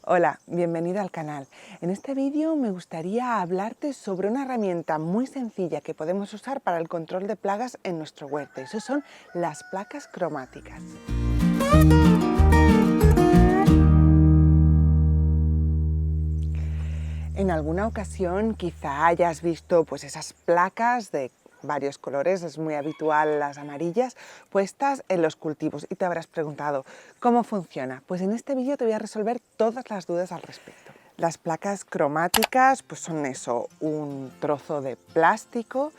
Hola, bienvenido al canal. En este vídeo me gustaría hablarte sobre una herramienta muy sencilla que podemos usar para el control de plagas en nuestro huerto. Y eso son las placas cromáticas. En alguna ocasión quizá hayas visto esas placas de varios colores, es muy habitual las amarillas, puestas en los cultivos y te habrás preguntado ¿cómo funciona? Pues en este vídeo te voy a resolver todas las dudas al respecto. Las placas cromáticas son eso, un trozo de plástico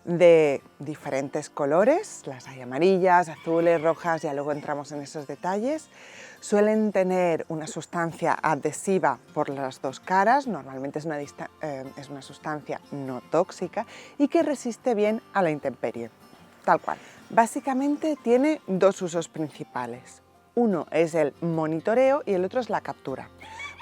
de diferentes colores, las hay amarillas, azules, rojas, ya luego entramos en esos detalles. Suelen tener una sustancia adhesiva por las dos caras, normalmente es una sustancia no tóxica y que resiste bien a la intemperie, tal cual. Básicamente tiene dos usos principales. Uno es el monitoreo y el otro es la captura.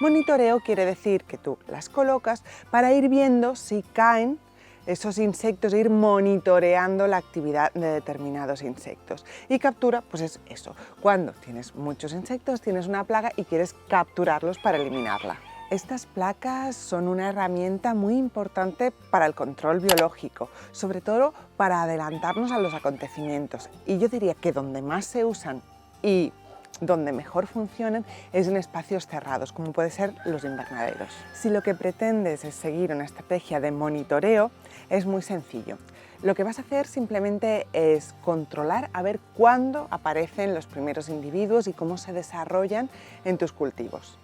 Monitoreo quiere decir que tú las colocas para ir viendo si caen esos insectos, ir monitoreando la actividad de determinados insectos. Y captura, pues es eso, cuando tienes muchos insectos, tienes una plaga y quieres capturarlos para eliminarla. Estas placas son una herramienta muy importante para el control biológico, sobre todo para adelantarnos a los acontecimientos. Y yo diría que donde más se usan y donde mejor funcionan es en espacios cerrados, como puede ser los invernaderos. Si lo que pretendes es seguir una estrategia de monitoreo, es muy sencillo. Lo que vas a hacer simplemente es controlar a ver cuándo aparecen los primeros individuos y cómo se desarrollan en tus cultivos.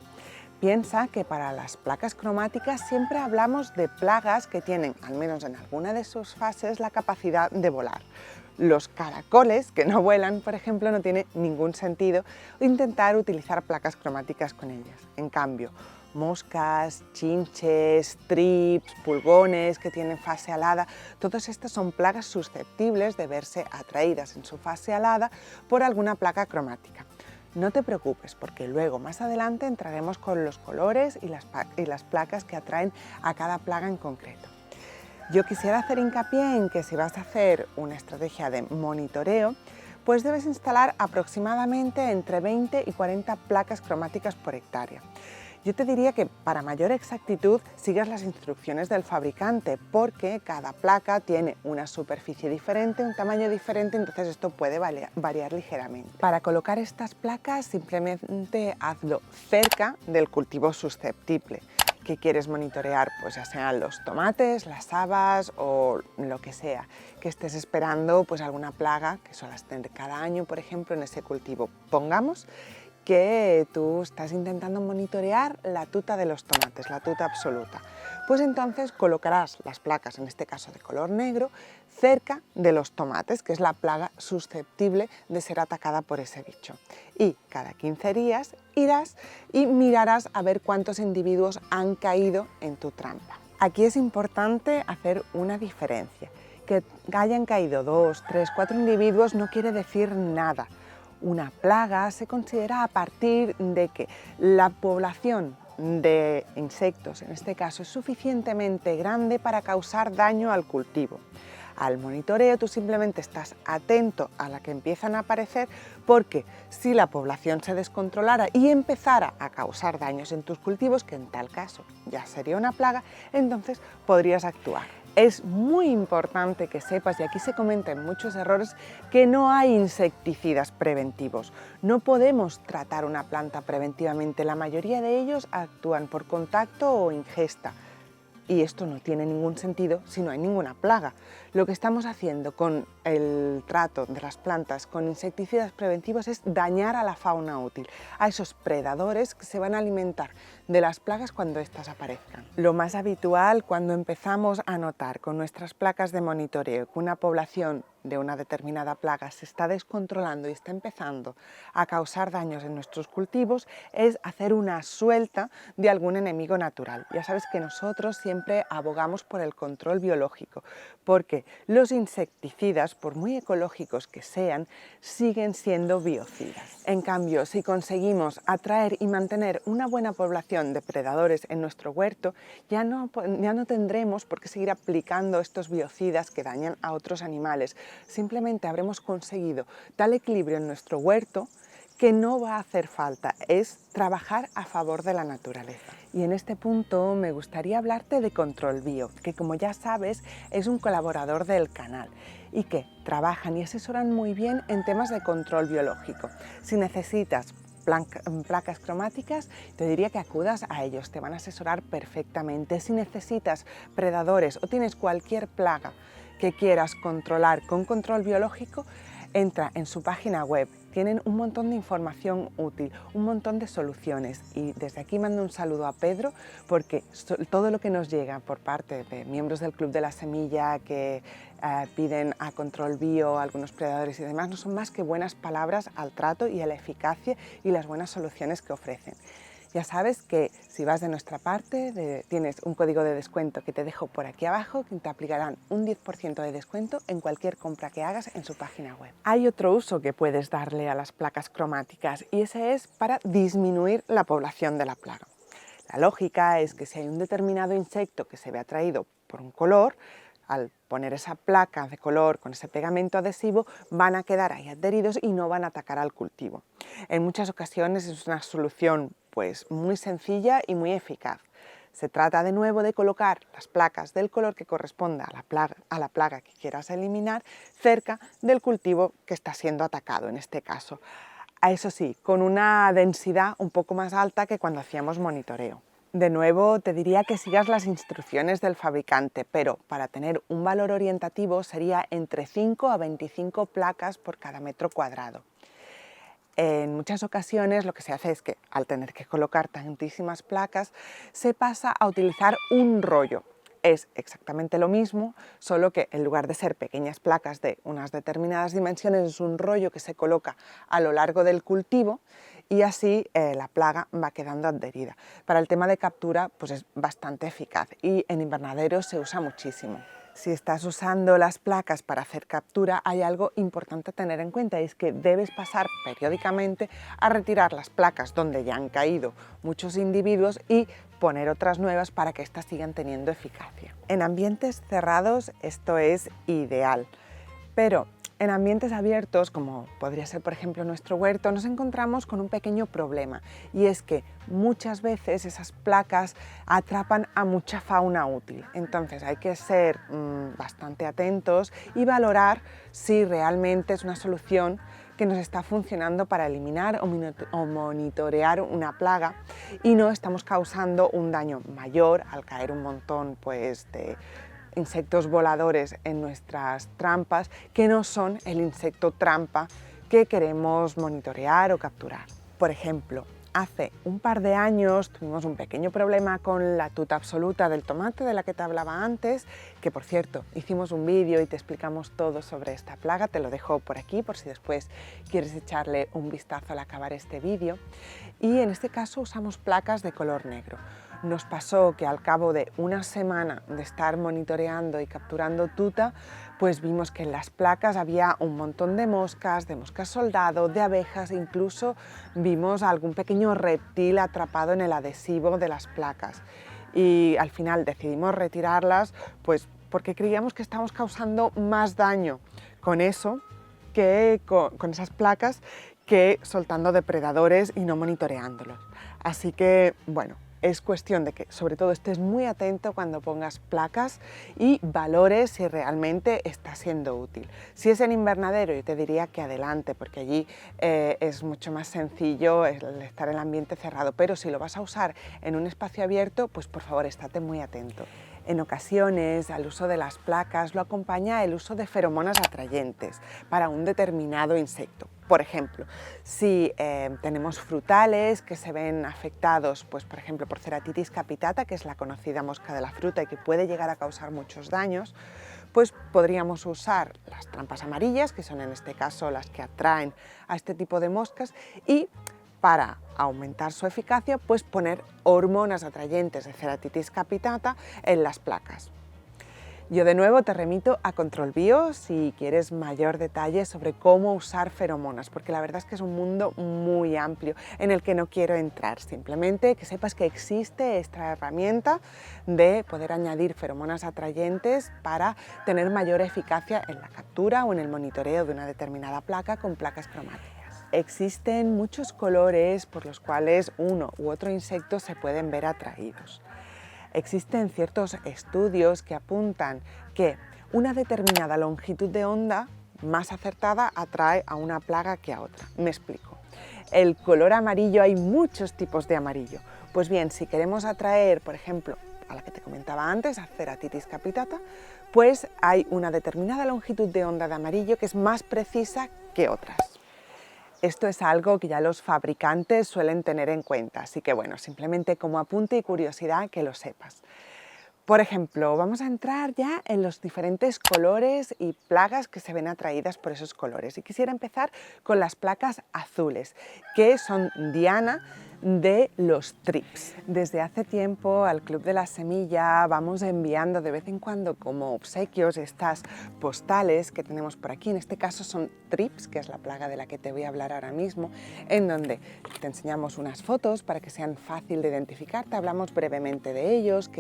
Piensa que para las placas cromáticas siempre hablamos de plagas que tienen, al menos en alguna de sus fases, la capacidad de volar. Los caracoles, que no vuelan, por ejemplo, no tiene ningún sentido intentar utilizar placas cromáticas con ellas. En cambio, moscas, chinches, trips, pulgones que tienen fase alada, todas estas son plagas susceptibles de verse atraídas en su fase alada por alguna placa cromática. No te preocupes, porque luego más adelante entraremos con los colores y las placas que atraen a cada plaga en concreto. Yo quisiera hacer hincapié en que si vas a hacer una estrategia de monitoreo, pues debes instalar aproximadamente entre 20 y 40 placas cromáticas por hectárea. Yo te diría que para mayor exactitud sigas las instrucciones del fabricante, porque cada placa tiene una superficie diferente, un tamaño diferente, entonces esto puede variar ligeramente. Para colocar estas placas simplemente hazlo cerca del cultivo susceptible que quieres monitorear, pues ya sean los tomates, las habas o lo que sea, que estés esperando alguna plaga que suelas tener cada año, por ejemplo, en ese cultivo. Pongamos que tú estás intentando monitorear la tuta de los tomates, la tuta absoluta. Pues entonces colocarás las placas, en este caso de color negro, cerca de los tomates, que es la plaga susceptible de ser atacada por ese bicho. Y cada 15 días irás y mirarás a ver cuántos individuos han caído en tu trampa. Aquí es importante hacer una diferencia. Que hayan caído 2, 3, 4 individuos no quiere decir nada. Una plaga se considera a partir de que la población de insectos, en este caso, es suficientemente grande para causar daño al cultivo. Al monitoreo tú simplemente estás atento a la que empiezan a aparecer, porque si la población se descontrolara y empezara a causar daños en tus cultivos, que en tal caso ya sería una plaga, entonces podrías actuar. Es muy importante que sepas, y aquí se cometen muchos errores, que no hay insecticidas preventivos. No podemos tratar una planta preventivamente, la mayoría de ellos actúan por contacto o ingesta. Y esto no tiene ningún sentido si no hay ninguna plaga. Lo que estamos haciendo con el trato de las plantas con insecticidas preventivos es dañar a la fauna útil, a esos predadores que se van a alimentar de las plagas cuando éstas aparezcan. Lo más habitual cuando empezamos a notar con nuestras placas de monitoreo que una población de una determinada plaga se está descontrolando y está empezando a causar daños en nuestros cultivos es hacer una suelta de algún enemigo natural. Ya sabes que nosotros siempre abogamos por el control biológico, porque los insecticidas, por muy ecológicos que sean, siguen siendo biocidas. En cambio, si conseguimos atraer y mantener una buena población de predadores en nuestro huerto, ya no tendremos por qué seguir aplicando estos biocidas que dañan a otros animales. Simplemente habremos conseguido tal equilibrio en nuestro huerto que no va a hacer falta, es trabajar a favor de la naturaleza. Y en este punto me gustaría hablarte de Control Bio, que como ya sabes es un colaborador del canal y que trabajan y asesoran muy bien en temas de control biológico. Si necesitas placas cromáticas, te diría que acudas a ellos, te van a asesorar perfectamente. Si necesitas predadores o tienes cualquier plaga que quieras controlar con control biológico, entra en su página web. Tienen un montón de información útil, un montón de soluciones, y desde aquí mando un saludo a Pedro porque todo lo que nos llega por parte de miembros del Club de la Semilla que piden a Control Bio, algunos predadores y demás, no son más que buenas palabras al trato y a la eficacia y las buenas soluciones que ofrecen. Ya sabes que si vas de nuestra parte, tienes un código de descuento que te dejo por aquí abajo, que te aplicarán un 10% de descuento en cualquier compra que hagas en su página web. Hay otro uso que puedes darle a las placas cromáticas y ese es para disminuir la población de la plaga. La lógica es que si hay un determinado insecto que se ve atraído por un color, al poner esa placa de color con ese pegamento adhesivo van a quedar ahí adheridos y no van a atacar al cultivo. En muchas ocasiones es una solución pues muy sencilla y muy eficaz. Se trata de nuevo de colocar las placas del color que corresponda a la plaga que quieras eliminar cerca del cultivo que está siendo atacado en este caso. Eso sí, con una densidad un poco más alta que cuando hacíamos monitoreo. De nuevo te diría que sigas las instrucciones del fabricante, pero para tener un valor orientativo sería entre 5 a 25 placas por cada metro cuadrado. En muchas ocasiones lo que se hace es que al tener que colocar tantísimas placas se pasa a utilizar un rollo. Es exactamente lo mismo, solo que en lugar de ser pequeñas placas de unas determinadas dimensiones es un rollo que se coloca a lo largo del cultivo y así la plaga va quedando adherida. Para el tema de captura pues es bastante eficaz y en invernaderos se usa muchísimo. Si estás usando las placas para hacer captura, hay algo importante a tener en cuenta, y es que debes pasar periódicamente a retirar las placas donde ya han caído muchos individuos y poner otras nuevas para que éstas sigan teniendo eficacia. En ambientes cerrados esto es ideal, pero en ambientes abiertos, como podría ser por ejemplo nuestro huerto, nos encontramos con un pequeño problema, y es que muchas veces esas placas atrapan a mucha fauna útil. Entonces hay que ser bastante atentos y valorar si realmente es una solución que nos está funcionando para eliminar o monitorear una plaga y no estamos causando un daño mayor al caer un montón pues, de insectos voladores en nuestras trampas que no son el insecto trampa que queremos monitorear o capturar. Por ejemplo, hace un par de años tuvimos un pequeño problema con la tuta absoluta del tomate de la que te hablaba antes, que por cierto hicimos un vídeo y te explicamos todo sobre esta plaga, te lo dejo por aquí por si después quieres echarle un vistazo al acabar este vídeo. Y en este caso usamos placas de color negro. Nos pasó que al cabo de una semana de estar monitoreando y capturando tuta, pues vimos que en las placas había un montón de moscas soldado, de abejas, e incluso vimos algún pequeño reptil atrapado en el adhesivo de las placas. Y al final decidimos retirarlas, pues porque creíamos que estábamos causando más daño con eso que con esas placas que soltando depredadores y no monitoreándolos. Así que, bueno, es cuestión de que sobre todo estés muy atento cuando pongas placas y valores si realmente está siendo útil. Si es en invernadero, yo te diría que adelante, porque allí es mucho más sencillo el estar en el ambiente cerrado, pero si lo vas a usar en un espacio abierto, pues por favor estate muy atento. En ocasiones al uso de las placas lo acompaña el uso de feromonas atrayentes para un determinado insecto. Por ejemplo, si tenemos frutales que se ven afectados, pues, por ejemplo, por Ceratitis capitata, que es la conocida mosca de la fruta y que puede llegar a causar muchos daños, pues podríamos usar las trampas amarillas, que son en este caso las que atraen a este tipo de moscas, y para aumentar su eficacia, pues poner hormonas atrayentes de Ceratitis capitata en las placas. Yo de nuevo te remito a Control Bio si quieres mayor detalle sobre cómo usar feromonas, porque la verdad es que es un mundo muy amplio en el que no quiero entrar. Simplemente que sepas que existe esta herramienta de poder añadir feromonas atrayentes para tener mayor eficacia en la captura o en el monitoreo de una determinada placa con placas cromáticas. Existen muchos colores por los cuales uno u otro insecto se pueden ver atraídos. Existen ciertos estudios que apuntan que una determinada longitud de onda más acertada atrae a una plaga que a otra. Me explico. El color amarillo, hay muchos tipos de amarillo. Pues bien, si queremos atraer, por ejemplo, a la que te comentaba antes, a Ceratitis capitata, pues hay una determinada longitud de onda de amarillo que es más precisa que otras. Esto es algo que ya los fabricantes suelen tener en cuenta, así que bueno, simplemente como apunte y curiosidad que lo sepas. Por ejemplo, vamos a entrar ya en los diferentes colores y plagas que se ven atraídas por esos colores. Y quisiera empezar con las placas azules, que son diana de los thrips. Desde hace tiempo al Club de la Semilla vamos enviando de vez en cuando como obsequios estas postales que tenemos por aquí. En este caso son thrips, que es la plaga de la que te voy a hablar ahora mismo, en donde te enseñamos unas fotos para que sean fácil de identificar. Te hablamos brevemente de ellos,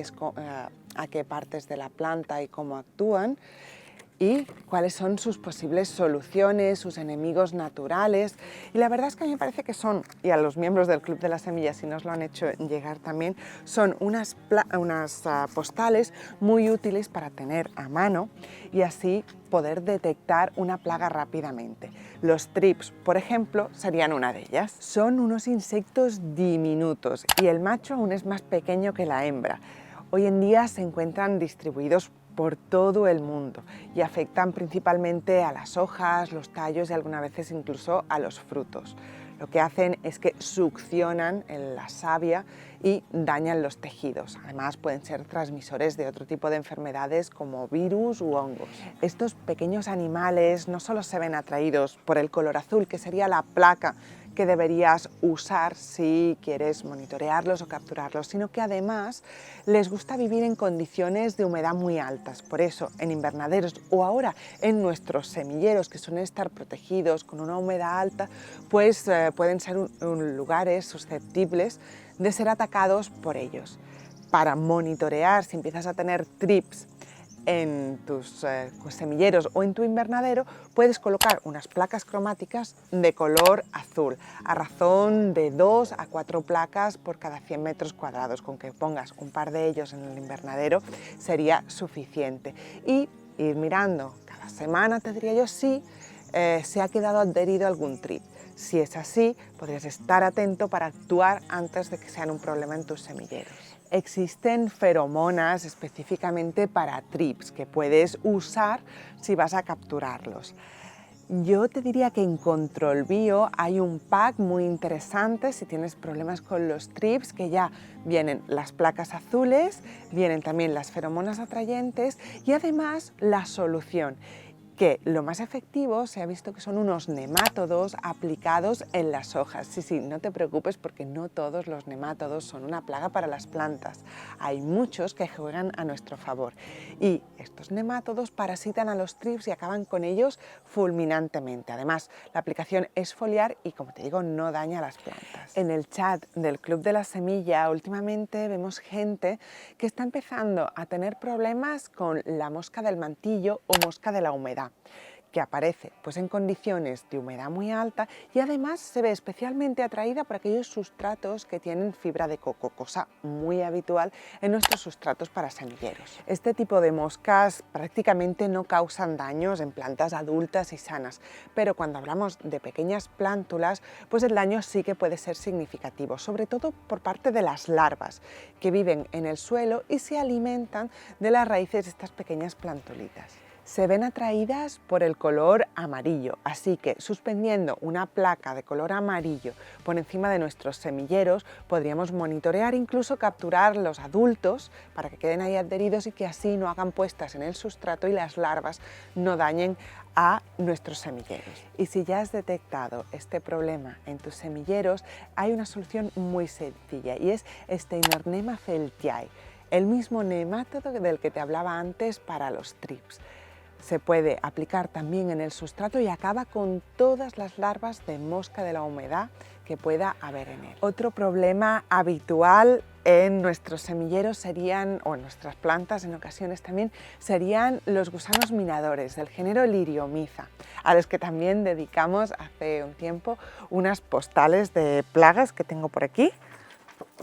a qué partes de la planta y cómo actúan y cuáles son sus posibles soluciones, sus enemigos naturales. Y la verdad es que a mí me parece que son, y a los miembros del Club de la Semilla, si nos lo han hecho llegar también, son unas postales muy útiles para tener a mano y así poder detectar una plaga rápidamente. Los thrips, por ejemplo, serían una de ellas. Son unos insectos diminutos y el macho aún es más pequeño que la hembra. Hoy en día se encuentran distribuidos por todo el mundo y afectan principalmente a las hojas, los tallos y algunas veces incluso a los frutos. Lo que hacen es que succionan la savia y dañan los tejidos. Además pueden ser transmisores de otro tipo de enfermedades como virus u hongos. Estos pequeños animales no solo se ven atraídos por el color azul, que sería la placa que deberías usar si quieres monitorearlos o capturarlos, sino que además les gusta vivir en condiciones de humedad muy altas. Por eso, en invernaderos o ahora en nuestros semilleros, que suelen estar protegidos con una humedad alta, pues pueden ser lugares susceptibles de ser atacados por ellos. Para monitorear si empiezas a tener thrips en tus semilleros o en tu invernadero, puedes colocar unas placas cromáticas de color azul, a razón de 2 a 4 placas por cada 100 metros cuadrados. Con que pongas un par de ellos en el invernadero sería suficiente. Y ir mirando cada semana, te diría yo, si se ha quedado adherido algún thrip. Si es así, podrías estar atento para actuar antes de que sean un problema en tus semilleros. Existen feromonas específicamente para thrips que puedes usar si vas a capturarlos. Yo te diría que en Control Bio hay un pack muy interesante si tienes problemas con los thrips, que ya vienen las placas azules, vienen también las feromonas atrayentes y además la solución, que lo más efectivo se ha visto que son unos nemátodos aplicados en las hojas. Sí, no te preocupes porque no todos los nemátodos son una plaga para las plantas. Hay muchos que juegan a nuestro favor y estos nemátodos parasitan a los thrips y acaban con ellos fulminantemente. Además, la aplicación es foliar y, como te digo, no daña las plantas. En el chat del Club de la Semilla últimamente vemos gente que está empezando a tener problemas con la mosca del mantillo o mosca de la humedad, que aparece pues en condiciones de humedad muy alta y además se ve especialmente atraída por aquellos sustratos que tienen fibra de coco, cosa muy habitual en nuestros sustratos para semilleros. Este tipo de moscas prácticamente no causan daños en plantas adultas y sanas, pero cuando hablamos de pequeñas plántulas, pues el daño sí que puede ser significativo, sobre todo por parte de las larvas que viven en el suelo y se alimentan de las raíces de estas pequeñas plantulitas. Se ven atraídas por el color amarillo, así que suspendiendo una placa de color amarillo por encima de nuestros semilleros podríamos monitorear, incluso capturar los adultos para que queden ahí adheridos y que así no hagan puestas en el sustrato y las larvas no dañen a nuestros semilleros. Y si ya has detectado este problema en tus semilleros, hay una solución muy sencilla y es Steinernema feltiae, el mismo nemátodo del que te hablaba antes para los thrips. Se puede aplicar también en el sustrato y acaba con todas las larvas de mosca de la humedad que pueda haber en él. Otro problema habitual en nuestros semilleros serían, o en nuestras plantas en ocasiones también, serían los gusanos minadores del género Liriomyza, a los que también dedicamos hace un tiempo unas postales de plagas que tengo por aquí,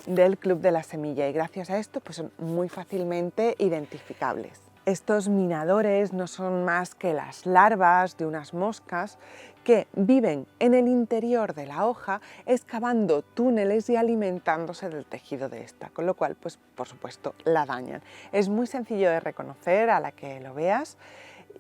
del Club de la Semilla, y gracias a esto pues son muy fácilmente identificables. Estos minadores no son más que las larvas de unas moscas que viven en el interior de la hoja excavando túneles y alimentándose del tejido de esta, con lo cual pues por supuesto la dañan. Es muy sencillo de reconocer a la que lo veas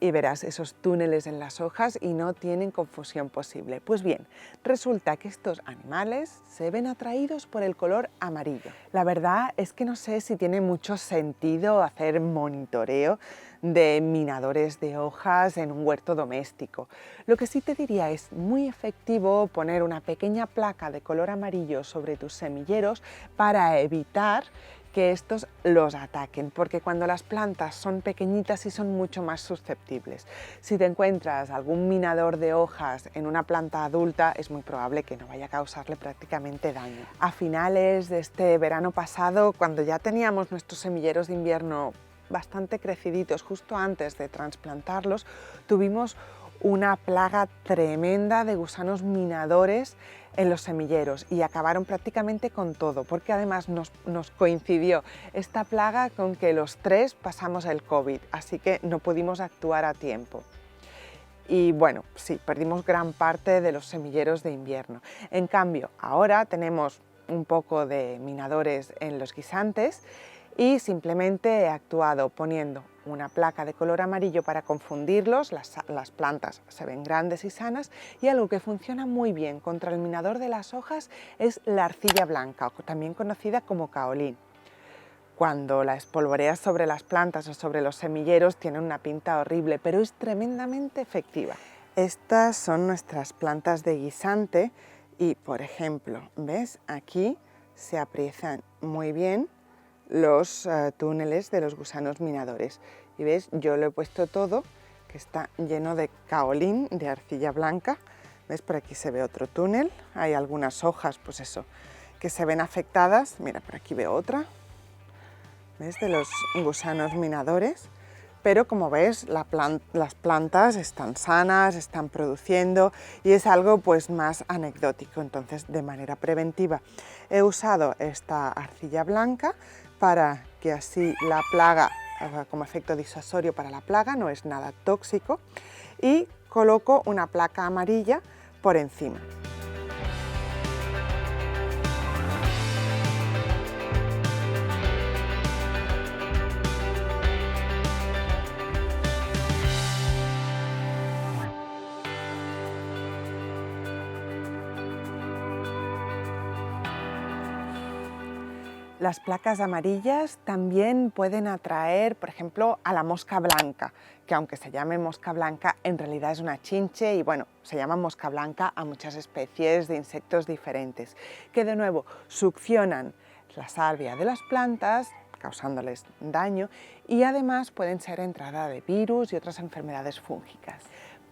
y verás esos túneles en las hojas y no tienen confusión posible. Pues bien, resulta que estos animales se ven atraídos por el color amarillo. La verdad es que no sé si tiene mucho sentido hacer monitoreo de minadores de hojas en un huerto doméstico. Lo que sí te diría es muy efectivo poner una pequeña placa de color amarillo sobre tus semilleros para evitar que estos los ataquen, porque cuando las plantas son pequeñitas sí son mucho más susceptibles. Si te encuentras algún minador de hojas en una planta adulta, es muy probable que no vaya a causarle prácticamente daño. A finales de este verano pasado, cuando ya teníamos nuestros semilleros de invierno bastante creciditos, justo antes de trasplantarlos, tuvimos una plaga tremenda de gusanos minadores en los semilleros y acabaron prácticamente con todo, porque además nos coincidió esta plaga con que los tres pasamos el COVID, así que no pudimos actuar a tiempo. Y bueno, sí, perdimos gran parte de los semilleros de invierno. En cambio, ahora tenemos un poco de minadores en los guisantes y simplemente he actuado poniendo una placa de color amarillo para confundirlos, las plantas se ven grandes y sanas, y algo que funciona muy bien contra el minador de las hojas es la arcilla blanca, también conocida como caolín. Cuando la espolvoreas sobre las plantas o sobre los semilleros tiene una pinta horrible, pero es tremendamente efectiva. Estas son nuestras plantas de guisante y, por ejemplo, ¿ves? Aquí se aprietan muy bien los túneles de los gusanos minadores. Y ves, yo lo he puesto todo, que está lleno de caolín, de arcilla blanca. ¿Ves? Por aquí se ve otro túnel, hay algunas hojas, pues eso, que se ven afectadas. Mira, por aquí veo otra. ¿Ves? De los gusanos minadores. Pero como ves, las plantas están sanas, están produciendo y es algo pues más anecdótico. Entonces, de manera preventiva, he usado esta arcilla blanca para que así la plaga, como efecto disuasorio para la plaga, no es nada tóxico, y coloco una placa amarilla por encima. Las placas amarillas también pueden atraer, por ejemplo, a la mosca blanca, que aunque se llame mosca blanca, en realidad es una chinche y bueno, se llama mosca blanca a muchas especies de insectos diferentes, que de nuevo succionan la salvia de las plantas, causándoles daño, y además pueden ser entrada de virus y otras enfermedades fúngicas.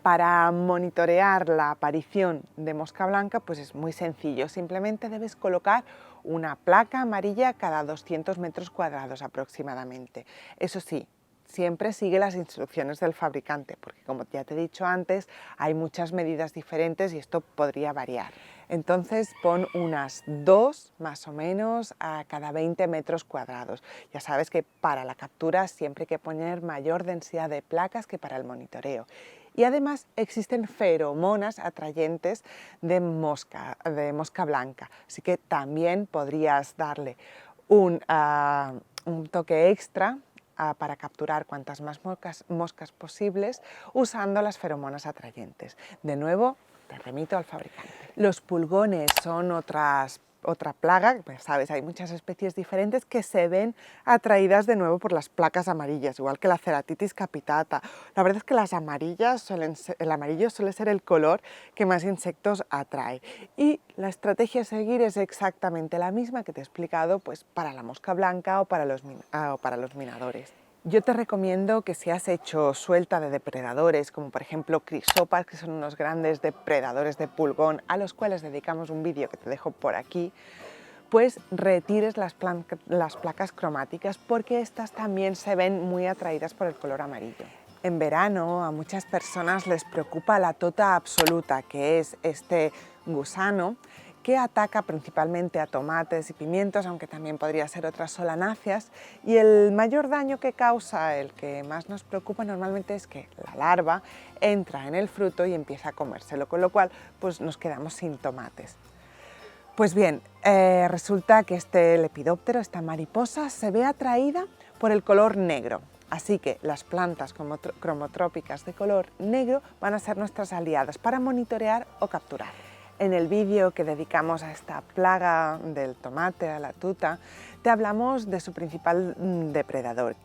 Para monitorear la aparición de mosca blanca, pues es muy sencillo, simplemente debes colocar una placa amarilla cada 200 metros cuadrados aproximadamente. Eso sí, siempre sigue las instrucciones del fabricante, porque como ya te he dicho antes, hay muchas medidas diferentes y esto podría variar. Entonces pon unas 2 más o menos a cada 20 metros cuadrados. Ya sabes que para la captura siempre hay que poner mayor densidad de placas que para el monitoreo. Y además existen feromonas atrayentes de mosca blanca, así que también podrías darle un toque extra para capturar cuantas más moscas posibles usando las feromonas atrayentes. De nuevo, te remito al fabricante. Los pulgones son otra plaga, pues sabes, hay muchas especies diferentes que se ven atraídas de nuevo por las placas amarillas, igual que la Ceratitis capitata. La verdad es que las amarillas el amarillo suele ser el color que más insectos atrae. Y la estrategia a seguir es exactamente la misma que te he explicado pues, para la mosca blanca o para los minadores. Yo te recomiendo que si has hecho suelta de depredadores, como por ejemplo crisopas, que son unos grandes depredadores de pulgón, a los cuales dedicamos un vídeo que te dejo por aquí, pues retires las placas cromáticas, porque estas también se ven muy atraídas por el color amarillo. En verano a muchas personas les preocupa la tota absoluta, que es este gusano que ataca principalmente a tomates y pimientos, aunque también podría ser otras solanáceas, y el mayor daño que causa, el que más nos preocupa normalmente, es que la larva entra en el fruto y empieza a comérselo, con lo cual pues nos quedamos sin tomates. Pues bien, resulta que este lepidóptero, esta mariposa, se ve atraída por el color negro. Así que las plantas cromotrópicas de color negro van a ser nuestras aliadas para monitorear o capturar. En el vídeo que dedicamos a esta plaga del tomate, a la tuta, te hablamos de su principal depredador,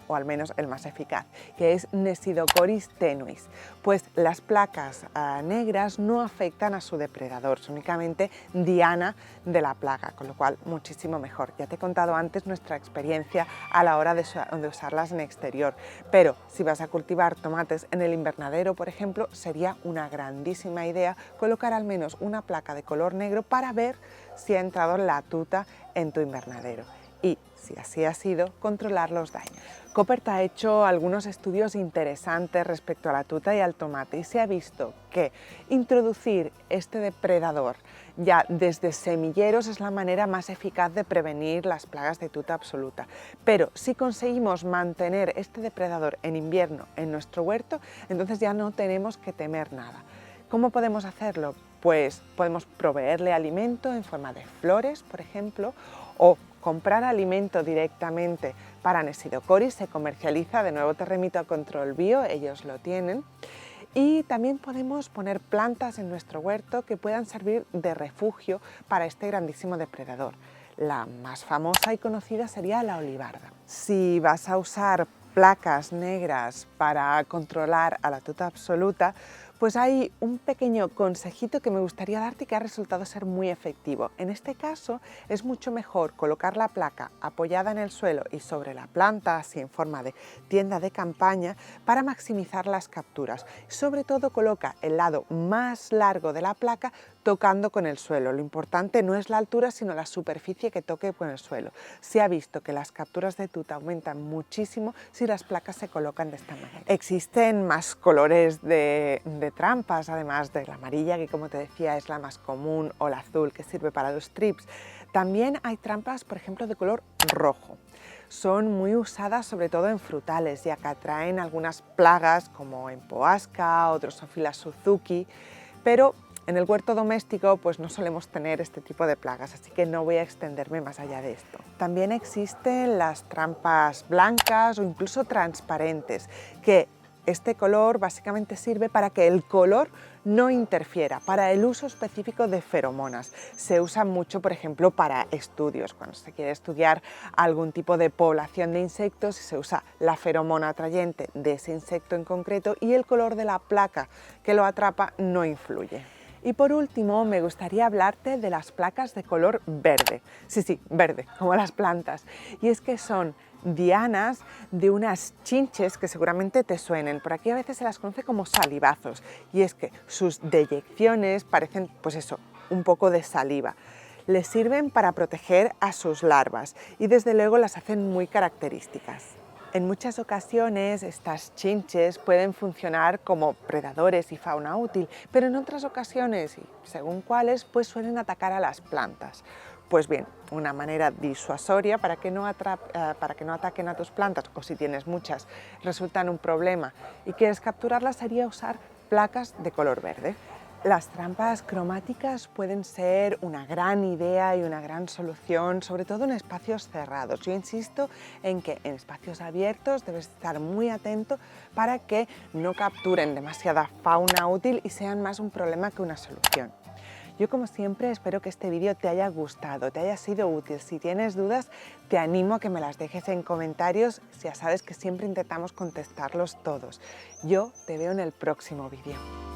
o al menos el más eficaz, que es Nesidocoris tenuis. Pues las placas negras no afectan a su depredador, son únicamente diana de la plaga, con lo cual muchísimo mejor. Ya te he contado antes nuestra experiencia a la hora de usarlas en exterior, pero si vas a cultivar tomates en el invernadero, por ejemplo, sería una grandísima idea colocar al menos una placa de color negro para ver si ha entrado la tuta en tu invernadero. Y, si así ha sido, controlar los daños. Koppert ha hecho algunos estudios interesantes respecto a la tuta y al tomate, y se ha visto que introducir este depredador ya desde semilleros es la manera más eficaz de prevenir las plagas de tuta absoluta. Pero si conseguimos mantener este depredador en invierno en nuestro huerto, entonces ya no tenemos que temer nada. ¿Cómo podemos hacerlo? Pues podemos proveerle alimento en forma de flores, por ejemplo, o comprar alimento directamente para Nesidocoris. Se comercializa, de nuevo te remito a Control Bio, ellos lo tienen. Y también podemos poner plantas en nuestro huerto que puedan servir de refugio para este grandísimo depredador. La más famosa y conocida sería la olivarda. Si vas a usar placas negras para controlar a la tuta absoluta, pues hay un pequeño consejito que me gustaría darte y que ha resultado ser muy efectivo. En este caso es mucho mejor colocar la placa apoyada en el suelo y sobre la planta, así en forma de tienda de campaña, para maximizar las capturas. Sobre todo coloca el lado más largo de la placa tocando con el suelo. Lo importante no es la altura, sino la superficie que toque con el suelo. Se ha visto que las capturas de tuta aumentan muchísimo si las placas se colocan de esta manera. Existen más colores de trampas, además de la amarilla, que como te decía es la más común, o la azul, que sirve para los trips. También hay trampas, por ejemplo, de color rojo. Son muy usadas sobre todo en frutales, ya que atraen algunas plagas como empoasca o Drosophila suzuki, pero en el huerto doméstico pues no solemos tener este tipo de plagas, así que no voy a extenderme más allá de esto. También existen las trampas blancas o incluso transparentes, que este color básicamente sirve para que el color no interfiera, para el uso específico de feromonas. Se usa mucho, por ejemplo, para estudios, cuando se quiere estudiar algún tipo de población de insectos y se usa la feromona atrayente de ese insecto en concreto y el color de la placa que lo atrapa no influye. Y por último, me gustaría hablarte de las placas de color verde. Sí, verde, como las plantas. Y es que son dianas de unas chinches que seguramente te suenen. Por aquí a veces se las conoce como salivazos. Y es que sus deyecciones parecen, pues eso, un poco de saliva. Les sirven para proteger a sus larvas y desde luego las hacen muy características. En muchas ocasiones estas chinches pueden funcionar como predadores y fauna útil, pero en otras ocasiones, y según cuáles, pues suelen atacar a las plantas. Pues bien, una manera disuasoria para que no ataquen a tus plantas, o si tienes muchas, resultan un problema y quieres capturarlas, sería usar placas de color verde. Las trampas cromáticas pueden ser una gran idea y una gran solución, sobre todo en espacios cerrados. Yo insisto en que en espacios abiertos debes estar muy atento para que no capturen demasiada fauna útil y sean más un problema que una solución. Yo, como siempre, espero que este vídeo te haya gustado, te haya sido útil. Si tienes dudas, te animo a que me las dejes en comentarios. Ya sabes que siempre intentamos contestarlos todos. Yo te veo en el próximo vídeo.